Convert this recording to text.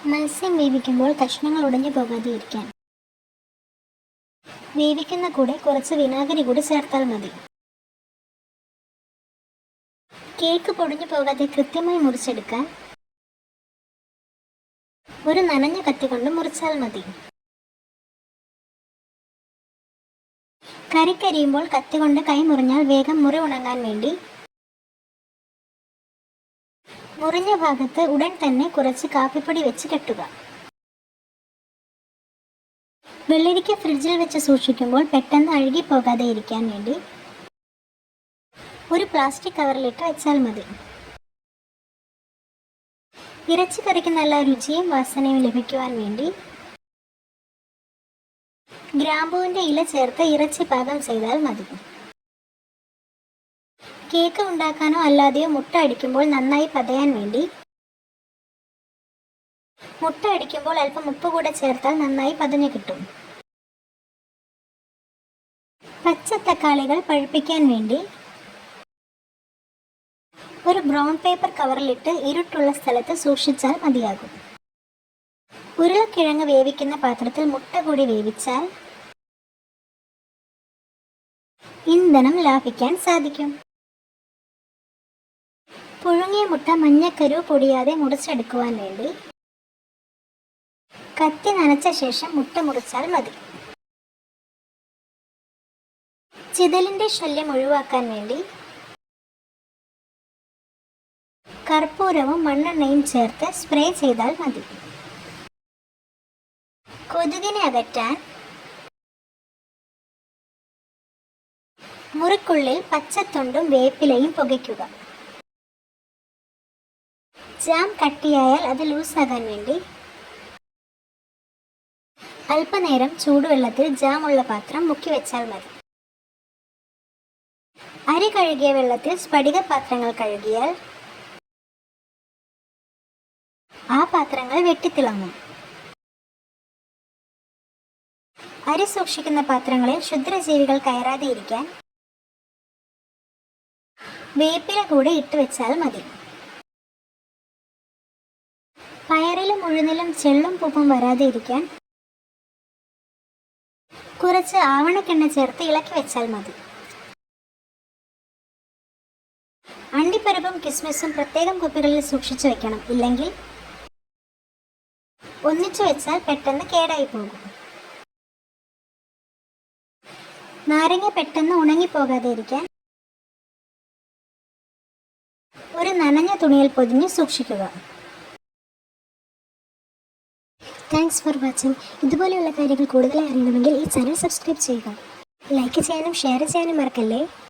മത്സ്യം വേവിക്കുമ്പോൾ കഷ്ണങ്ങൾ ഉടഞ്ഞു പോകാതെ ഇരിക്കാൻ വേവിക്കുന്ന കൂടെ കുറച്ച് വിനാഗിരി കൂടി ചേർത്താൽ മതി. കേക്ക് പൊടിഞ്ഞു പോകാതെ കൃത്യമായി മുറിച്ചെടുക്കാൻ ഒരു നനഞ്ഞ കത്തി കൊണ്ട് മുറിച്ചാൽ മതി. കരിയുമ്പോൾ കത്തി കൊണ്ട് കൈ മുറിഞ്ഞാൽ വേഗം മുറി ഉണങ്ങാൻ വേണ്ടി മുറിഞ്ഞ ഭാഗത്ത് ഉടൻ തന്നെ കുറച്ച് കാപ്പിപ്പൊടി വെച്ച് കെട്ടുക. വെള്ളരിക്ക ഫ്രിഡ്ജിൽ വെച്ച് സൂക്ഷിക്കുമ്പോൾ പെട്ടെന്ന് അഴുകി പോകാതെ ഇരിക്കാൻ വേണ്ടി ഒരു പ്ലാസ്റ്റിക് കവറിലിട്ട് വെച്ചാൽ മതി. ഇറച്ചി കറിക്ക് നല്ല രുചിയും വാസനയും ലഭിക്കുവാൻ വേണ്ടി ഗ്രാമ്പൂവിൻ്റെ ഇല ചേർത്ത് ഇറച്ചി പാകം ചെയ്താൽ മതി. കേക്ക് ഉണ്ടാക്കാനോ അല്ലാതെയോ മുട്ട അടിക്കുമ്പോൾ നന്നായി പതയാൻ വേണ്ടി മുട്ട അടിക്കുമ്പോൾ അല്പം ഉപ്പ് കൂടെ ചേർത്താൽ നന്നായി പതഞ്ഞു കിട്ടും. പച്ച തക്കാളികൾ പഴുപ്പിക്കാൻ വേണ്ടി ഒരു ബ്രൗൺ പേപ്പർ കവറിലിട്ട് ഇരുട്ടുള്ള സ്ഥലത്ത് സൂക്ഷിച്ചാൽ മതിയാകും. ഉരുളക്കിഴങ്ങ് വേവിക്കുന്ന പാത്രത്തിൽ മുട്ട കൂടി വേവിച്ചാൽ ഇന്ധനം ലാഭിക്കാൻ സാധിക്കും. പുഴുങ്ങിയ മുട്ട മഞ്ഞക്കരു പൊടിയാതെ മുറിച്ചെടുക്കുവാൻ വേണ്ടി കത്തി നനച്ച ശേഷം മുട്ട മുറിച്ചാൽ മതി. ചിതലിൻ്റെ ശല്യം ഒഴിവാക്കാൻ വേണ്ടി കർപ്പൂരവും മണ്ണെണ്ണയും ചേർത്ത് സ്പ്രേ ചെയ്താൽ മതി. കൊതുകിനെ അകറ്റാൻ മുറിക്കുള്ളിൽ പച്ചത്തൊണ്ടും വേപ്പിലയും പുകയ്ക്കുക. ജാം കട്ടിയായാൽ അത് ലൂസാകാൻ വേണ്ടി അല്പനേരം ചൂടുവെള്ളത്തിൽ ജാമുള്ള പാത്രം മുക്കി വെച്ചാൽ മതി. അരി കഴുകിയ വെള്ളത്തിൽ സ്ഫടിക പാത്രങ്ങൾ കഴുകിയാൽ ആ പാത്രങ്ങൾ വെട്ടിത്തിളങ്ങും. അരി സൂക്ഷിക്കുന്ന പാത്രങ്ങളിൽ ക്ഷുദ്രജീവികൾ കയറാതെ ഇരിക്കാൻ വേപ്പില കൂടെ ഇട്ട് വെച്ചാൽ മതി. പയറിലും ഉഴുന്നിലും ചെള്ളും പൂപ്പും വരാതെ ഇരിക്കാൻ കുറച്ച് ആവണക്കെണ്ണ ചേർത്ത് ഇളക്കി വെച്ചാൽ മതി. അണ്ടിപ്പരിപ്പും കിസ്മിസും പ്രത്യേകം കുപ്പികളിൽ സൂക്ഷിച്ചു വെക്കണം. ഇല്ലെങ്കിൽ ഒന്നിച്ചു വെച്ചാൽ പെട്ടെന്ന് കേടായി പോകും. നാരങ്ങ പെട്ടെന്ന് ഉണങ്ങിപ്പോകാതെ ഇരിക്കാൻ ഒരു നനഞ്ഞ തുണിയിൽ പൊതിഞ്ഞ് സൂക്ഷിക്കുക. Thanks for watching. ഇതുപോലെയുള്ള കാര്യങ്ങൾ കൂടുതലായി അറിയണമെങ്കിൽ ഈ ചാനൽ സബ്സ്ക്രൈബ് ചെയ്യുക. ലൈക്ക് ചെയ്യാനും ഷെയർ ചെയ്യാനും മറക്കല്ലേ.